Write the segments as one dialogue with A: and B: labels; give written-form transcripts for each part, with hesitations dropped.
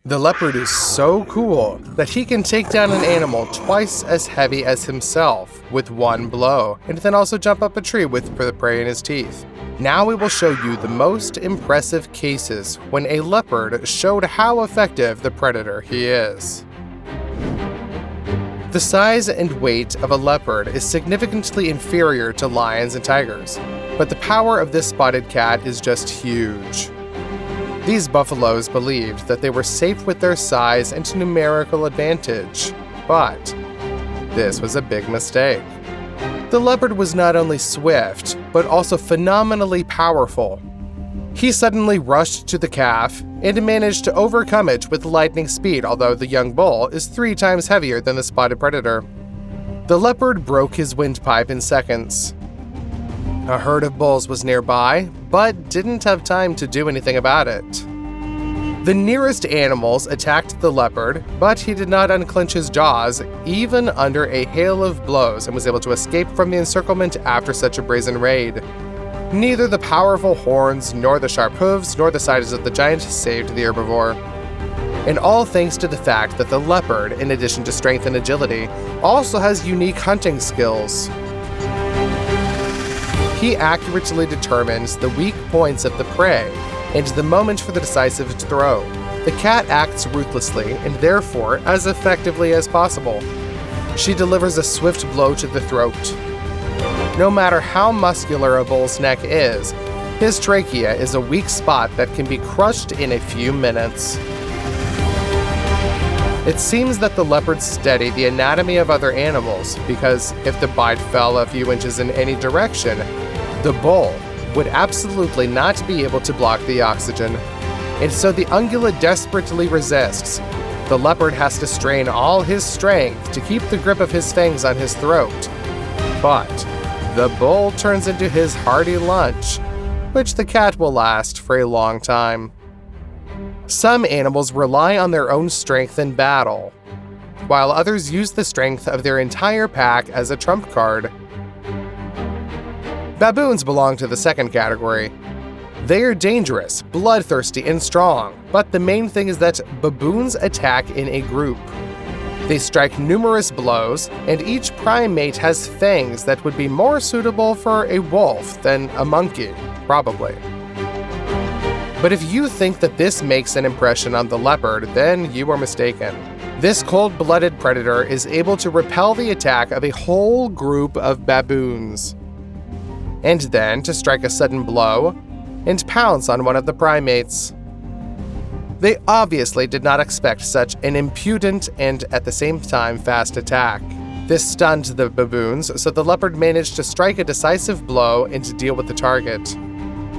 A: The leopard is so cool that he can take down an animal twice as heavy as himself with one blow, and then also jump up a tree with the prey in his teeth. Now we will show you the most impressive cases when a leopard showed how effective the predator he is. The size and weight of a leopard is significantly inferior to lions and tigers, but the power of this spotted cat is just huge. These buffaloes believed that they were safe with their size and numerical advantage, but this was a big mistake. The leopard was not only swift, but also phenomenally powerful. He suddenly rushed to the calf and managed to overcome it with lightning speed, although the young bull is 3 times heavier than the spotted predator. The leopard broke his windpipe in seconds. A herd of bulls was nearby, but didn't have time to do anything about it. The nearest animals attacked the leopard, but he did not unclench his jaws, even under a hail of blows, and was able to escape from the encirclement after such a brazen raid. Neither the powerful horns, nor the sharp hooves, nor the sides of the giant saved the herbivore. And all thanks to the fact that the leopard, in addition to strength and agility, also has unique hunting skills. He accurately determines the weak points of the prey and the moment for the decisive throw. The cat acts ruthlessly and therefore as effectively as possible. She delivers a swift blow to the throat. No matter how muscular a bull's neck is, his trachea is a weak spot that can be crushed in a few minutes. It seems that the leopards study the anatomy of other animals because if the bite fell a few inches in any direction, the bull would absolutely not be able to block the oxygen, and so the ungulate desperately resists. The leopard has to strain all his strength to keep the grip of his fangs on his throat. But the bull turns into his hearty lunch, which the cat will last for a long time. Some animals rely on their own strength in battle, while others use the strength of their entire pack as a trump card. Baboons belong to the second category. They are dangerous, bloodthirsty, and strong, but the main thing is that baboons attack in a group. They strike numerous blows, and each primate has fangs that would be more suitable for a wolf than a monkey, probably. But if you think that this makes an impression on the leopard, then you are mistaken. This cold-blooded predator is able to repel the attack of a whole group of baboons, and then to strike a sudden blow and pounce on one of the primates. They obviously did not expect such an impudent and at the same time fast attack. This stunned the baboons, so the leopard managed to strike a decisive blow and to deal with the target.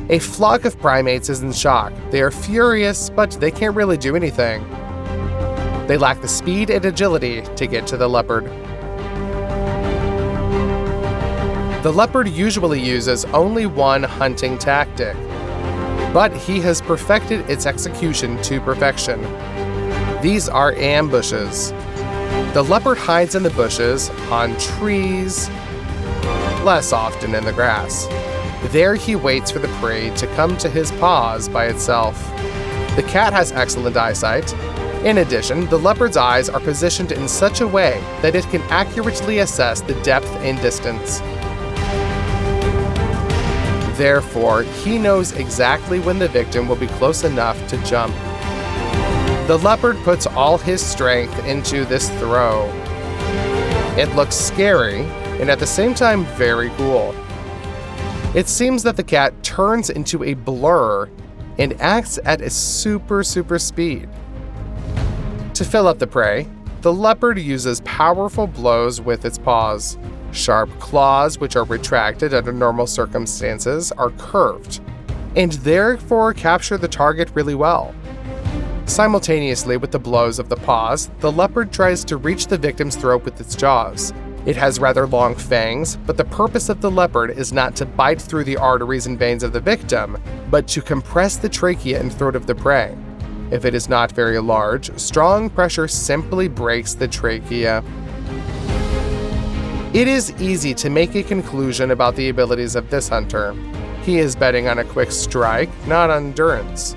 A: A flock of primates is in shock. They are furious, but they can't really do anything. They lack the speed and agility to get to the leopard. The leopard usually uses only one hunting tactic, but he has perfected its execution to perfection. These are ambushes. The leopard hides in the bushes, on trees, less often in the grass. There he waits for the prey to come to his paws by itself. The cat has excellent eyesight. In addition, the leopard's eyes are positioned in such a way that it can accurately assess the depth and distance. Therefore, he knows exactly when the victim will be close enough to jump. The leopard puts all his strength into this throw. It looks scary, and at the same time very cool. It seems that the cat turns into a blur and acts at a super speed. To fill up the prey, the leopard uses powerful blows with its paws. Sharp claws, which are retracted under normal circumstances, are curved, and therefore capture the target really well. Simultaneously with the blows of the paws, the leopard tries to reach the victim's throat with its jaws. It has rather long fangs, but the purpose of the leopard is not to bite through the arteries and veins of the victim, but to compress the trachea and throat of the prey. If it is not very large, strong pressure simply breaks the trachea. It is easy to make a conclusion about the abilities of this hunter. He is betting on a quick strike, not on endurance.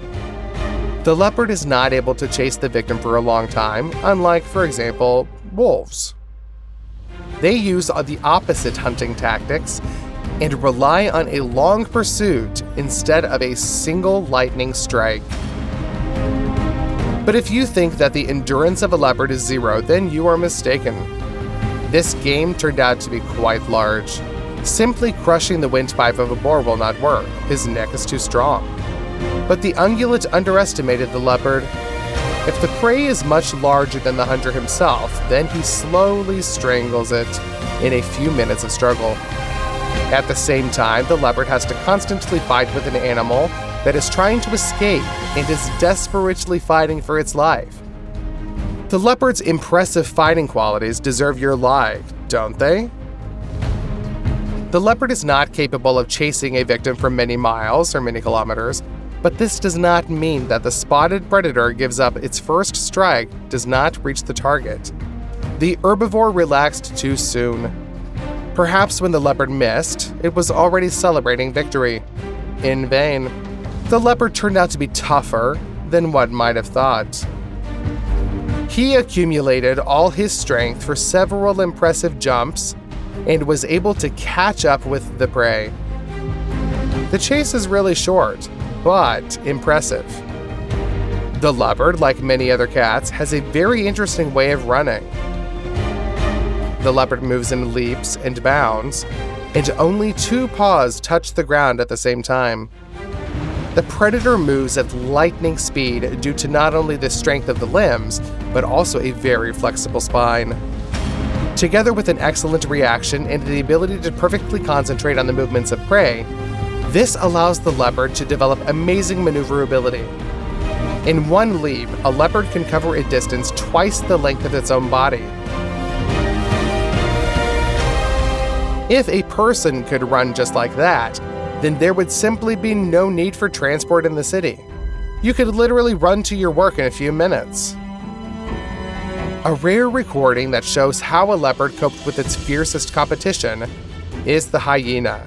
A: The leopard is not able to chase the victim for a long time, unlike, for example, wolves. They use the opposite hunting tactics and rely on a long pursuit instead of a single lightning strike. But if you think that the endurance of a leopard is 0, then you are mistaken. This game turned out to be quite large. Simply crushing the windpipe of a boar will not work. His neck is too strong. But the ungulate underestimated the leopard. If the prey is much larger than the hunter himself, then he slowly strangles it in a few minutes of struggle. At the same time, the leopard has to constantly fight with an animal that is trying to escape and is desperately fighting for its life. The leopard's impressive fighting qualities deserve your like, don't they? The leopard is not capable of chasing a victim for many miles or many kilometers, but this does not mean that the spotted predator gives up its first strike does not reach the target. The herbivore relaxed too soon. Perhaps when the leopard missed, it was already celebrating victory. In vain. The leopard turned out to be tougher than one might have thought. He accumulated all his strength for several impressive jumps and was able to catch up with the prey. The chase is really short, but impressive. The leopard, like many other cats, has a very interesting way of running. The leopard moves in leaps and bounds, and only 2 paws touch the ground at the same time. The predator moves at lightning speed due to not only the strength of the limbs, but also a very flexible spine. Together with an excellent reaction and the ability to perfectly concentrate on the movements of prey, this allows the leopard to develop amazing maneuverability. In one leap, a leopard can cover a distance twice the length of its own body. If a person could run just like that, then there would simply be no need for transport in the city. You could literally run to your work in a few minutes. A rare recording that shows how a leopard coped with its fiercest competition is the hyena.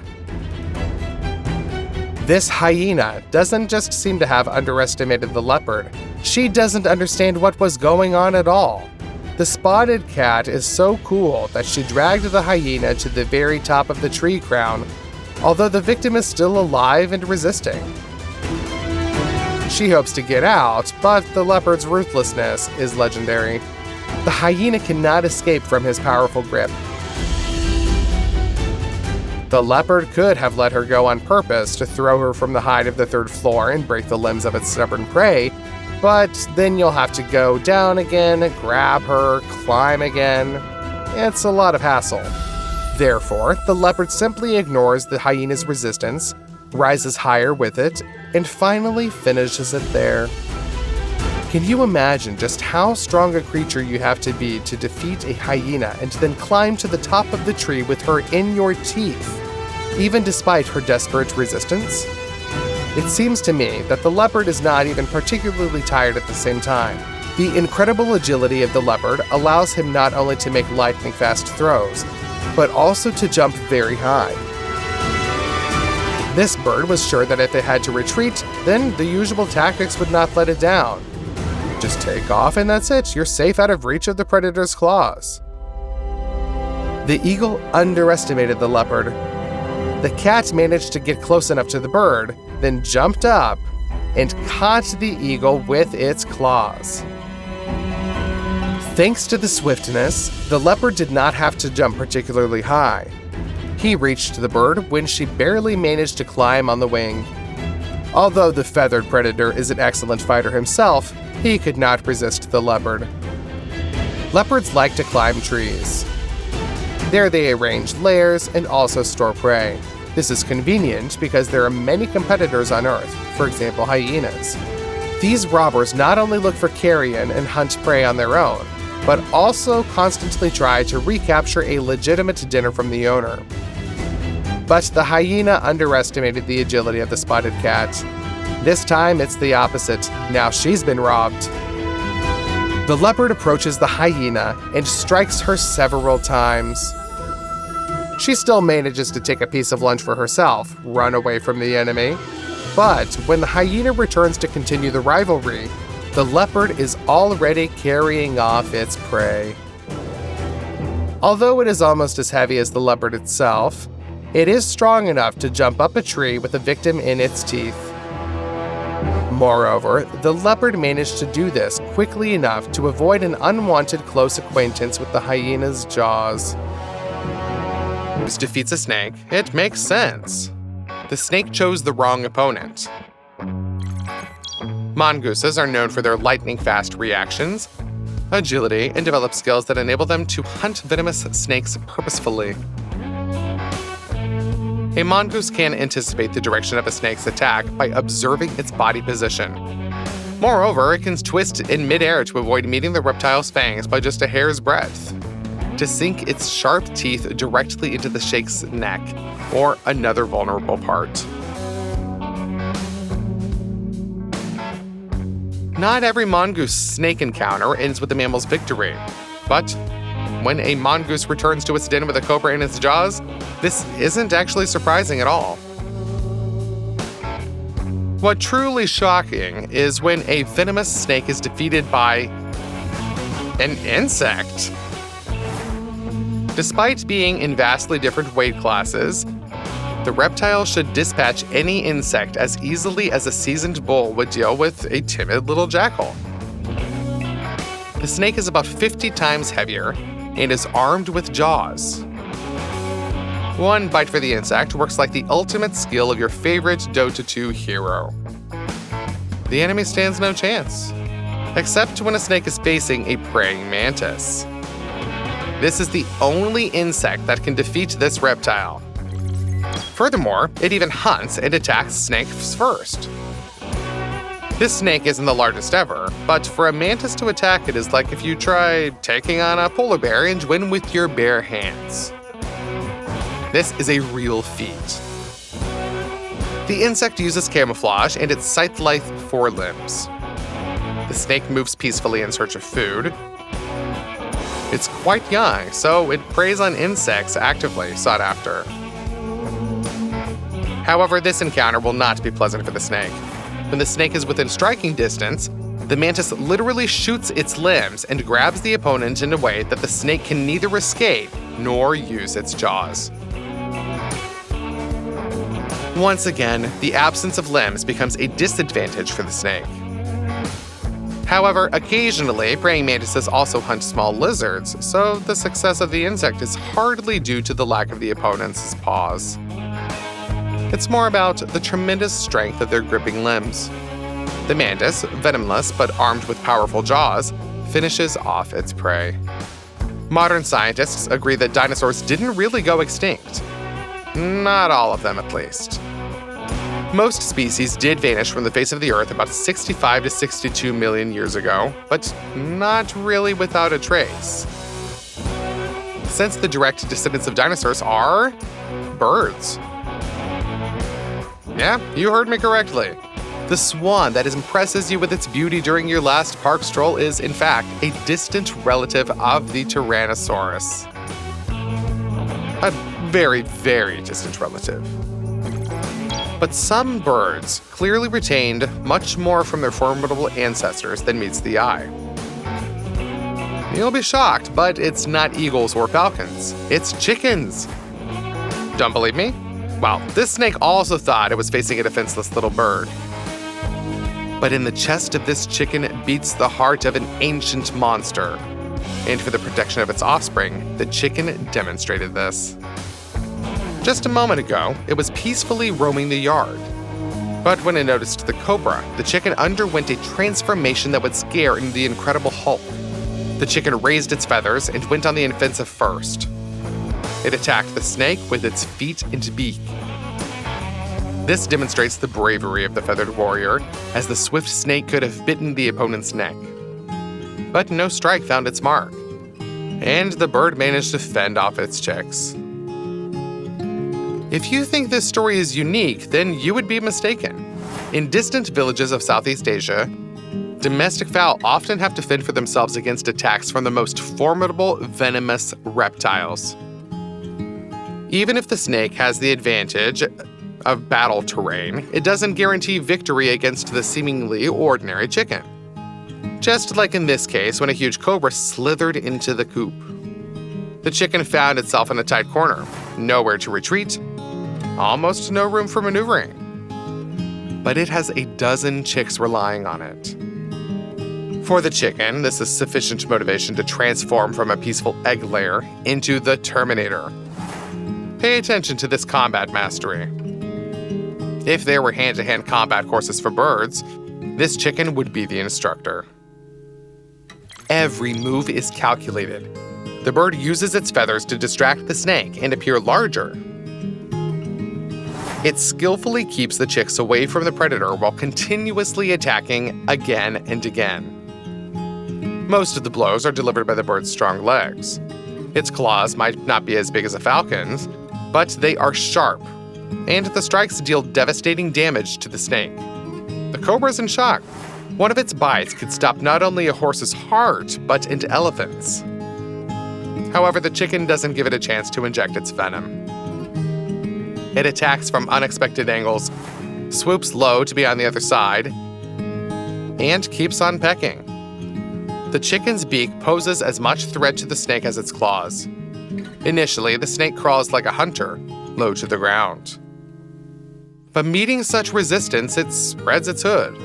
A: This hyena doesn't just seem to have underestimated the leopard, she doesn't understand what was going on at all. The spotted cat is so cool that she dragged the hyena to the very top of the tree crown, although the victim is still alive and resisting. She hopes to get out, but the leopard's ruthlessness is legendary. The hyena cannot escape from his powerful grip. The leopard could have let her go on purpose to throw her from the height of the 3rd floor and break the limbs of its stubborn prey, but then you'll have to go down again, grab her, climb again. It's a lot of hassle. Therefore, the leopard simply ignores the hyena's resistance, rises higher with it, and finally finishes it there. Can you imagine just how strong a creature you have to be to defeat a hyena and then climb to the top of the tree with her in your teeth, even despite her desperate resistance? It seems to me that the leopard is not even particularly tired at the same time. The incredible agility of the leopard allows him not only to make lightning-fast throws, but also to jump very high. This bird was sure that if it had to retreat, then the usual tactics would not let it down. Just take off and that's it, you're safe out of reach of the predator's claws. The eagle underestimated the leopard. The cat managed to get close enough to the bird, then jumped up and caught the eagle with its claws. Thanks to the swiftness, the leopard did not have to jump particularly high. He reached the bird when she barely managed to climb on the wing. Although the feathered predator is an excellent fighter himself, he could not resist the leopard. Leopards like to climb trees. There they arrange lairs and also store prey. This is convenient because there are many competitors on Earth, for example hyenas. These robbers not only look for carrion and hunt prey on their own, but also constantly try to recapture a legitimate dinner from the owner. But the hyena underestimated the agility of the spotted cat. This time it's the opposite. Now she's been robbed. The leopard approaches the hyena and strikes her several times. She still manages to take a piece of lunch for herself, run away from the enemy, But when the hyena returns to continue the rivalry, the leopard is already carrying off its prey. Although it is almost as heavy as the leopard itself, it is strong enough to jump up a tree with a victim in its teeth. Moreover, the leopard managed to do this quickly enough to avoid an unwanted close acquaintance with the hyena's jaws. This defeats a snake. It makes sense. The snake chose the wrong opponent. Mongooses are known for their lightning-fast reactions, agility, and develop skills that enable them to hunt venomous snakes purposefully. A mongoose can anticipate the direction of a snake's attack by observing its body position. Moreover, it can twist in midair to avoid meeting the reptile's fangs by just a hair's breadth, to sink its sharp teeth directly into the snake's neck or another vulnerable part. Not every mongoose snake encounter ends with the mammal's victory, but when a mongoose returns to its den with a cobra in its jaws, this isn't actually surprising at all. What truly shocking is when a venomous snake is defeated by an insect. Despite being in vastly different weight classes, the reptile should dispatch any insect as easily as a seasoned bull would deal with a timid little jackal. The snake is about 50 times heavier and is armed with jaws. One bite for the insect works like the ultimate skill of your favorite Dota 2 hero. The enemy stands no chance, except when a snake is facing a praying mantis. This is the only insect that can defeat this reptile. Furthermore, it even hunts and attacks snakes first. This snake isn't the largest ever, but for a mantis to attack it is like if you try taking on a polar bear and win with your bare hands. This is a real feat. The insect uses camouflage and its scythe-like forelimbs. The snake moves peacefully in search of food. It's quite young, so it preys on insects actively sought after. However, this encounter will not be pleasant for the snake. When the snake is within striking distance, the mantis literally shoots its limbs and grabs the opponent in a way that the snake can neither escape nor use its jaws. Once again, the absence of limbs becomes a disadvantage for the snake. However, occasionally, praying mantises also hunt small lizards, so the success of the insect is hardly due to the lack of the opponent's paws. It's more about the tremendous strength of their gripping limbs. The mantis, venomless but armed with powerful jaws, finishes off its prey. Modern scientists agree that dinosaurs didn't really go extinct. Not all of them, at least. Most species did vanish from the face of the Earth about 65 to 62 million years ago, but not really without a trace. Since the direct descendants of dinosaurs are birds. Yeah, you heard me correctly. The swan that impresses you with its beauty during your last park stroll is, in fact, a distant relative of the Tyrannosaurus. A very, very distant relative. But some birds clearly retained much more from their formidable ancestors than meets the eye. You'll be shocked, but it's not eagles or falcons. It's chickens. Don't believe me? Well, this snake also thought it was facing a defenseless little bird. But in the chest of this chicken beats the heart of an ancient monster. And for the protection of its offspring, the chicken demonstrated this. Just a moment ago, it was peacefully roaming the yard. But when it noticed the cobra, the chicken underwent a transformation that would scare into the Incredible Hulk. The chicken raised its feathers and went on the offensive first. It attacked the snake with its feet and beak. This demonstrates the bravery of the feathered warrior, as the swift snake could have bitten the opponent's neck. But no strike found its mark, and the bird managed to fend off its chicks. If you think this story is unique, then you would be mistaken. In distant villages of Southeast Asia, domestic fowl often have to fend for themselves against attacks from the most formidable venomous reptiles. Even if the snake has the advantage, of battle terrain, it doesn't guarantee victory against the seemingly ordinary chicken. Just like in this case when a huge cobra slithered into the coop. The chicken found itself in a tight corner, nowhere to retreat, almost no room for maneuvering. But it has a dozen chicks relying on it. For the chicken, this is sufficient motivation to transform from a peaceful egg layer into the Terminator. Pay attention to this combat mastery. If there were hand-to-hand combat courses for birds, this chicken would be the instructor. Every move is calculated. The bird uses its feathers to distract the snake and appear larger. It skillfully keeps the chicks away from the predator while continuously attacking again and again. Most of the blows are delivered by the bird's strong legs. Its claws might not be as big as a falcon's, but they are sharp, and the strikes deal devastating damage to the snake. The cobra is in shock. One of its bites could stop not only a horse's heart, but an elephant's. However, the chicken doesn't give it a chance to inject its venom. It attacks from unexpected angles, swoops low to be on the other side, and keeps on pecking. The chicken's beak poses as much threat to the snake as its claws. Initially, the snake crawls like a hunter, low to the ground. But meeting such resistance, it spreads its hood.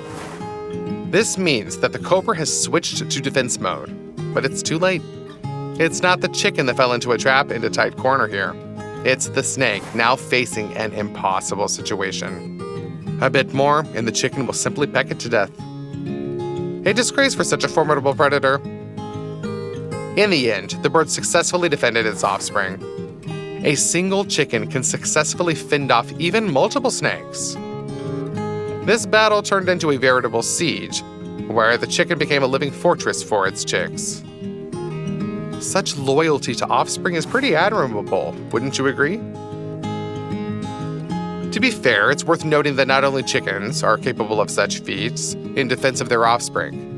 A: This means that the cobra has switched to defense mode, but it's too late. It's not the chicken that fell into a trap in a tight corner here. It's the snake now facing an impossible situation. A bit more, and the chicken will simply peck it to death. A disgrace for such a formidable predator. In the end, the bird successfully defended its offspring. A single chicken can successfully fend off even multiple snakes. This battle turned into a veritable siege, where the chicken became a living fortress for its chicks. Such loyalty to offspring is pretty admirable, wouldn't you agree? To be fair, it's worth noting that not only chickens are capable of such feats in defense of their offspring.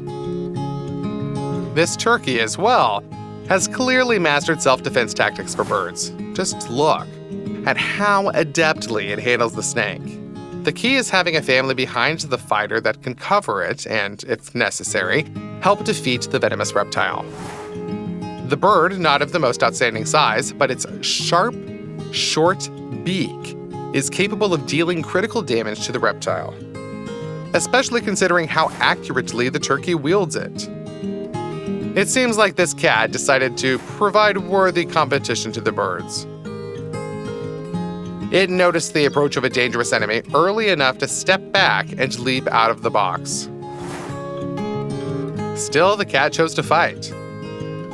A: This turkey, as well, has clearly mastered self-defense tactics for birds. Just look at how adeptly it handles the snake. The key is having a family behind the fighter that can cover it and, if necessary, help defeat the venomous reptile. The bird, not of the most outstanding size, but its sharp, short beak is capable of dealing critical damage to the reptile, especially considering how accurately the turkey wields it. It seems like this cat decided to provide worthy competition to the birds. It noticed the approach of a dangerous enemy early enough to step back and leap out of the box. Still, the cat chose to fight.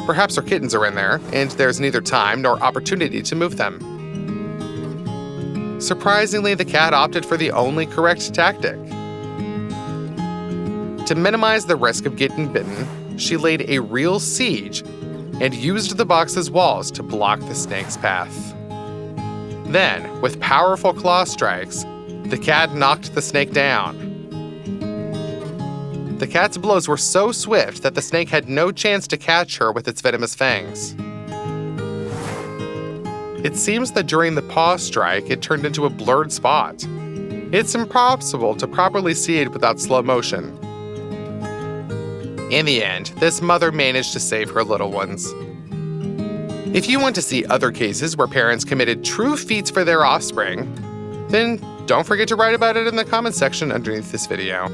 A: Perhaps her kittens are in there, and there's neither time nor opportunity to move them. Surprisingly, the cat opted for the only correct tactic. To minimize the risk of getting bitten, she laid a real siege and used the box's walls to block the snake's path. Then, with powerful claw strikes, the cat knocked the snake down. The cat's blows were so swift that the snake had no chance to catch her with its venomous fangs. It seems that during the paw strike, it turned into a blurred spot. It's impossible to properly see it without slow motion. In the end, this mother managed to save her little ones. If you want to see other cases where parents committed true feats for their offspring, then don't forget to write about it in the comments section underneath this video.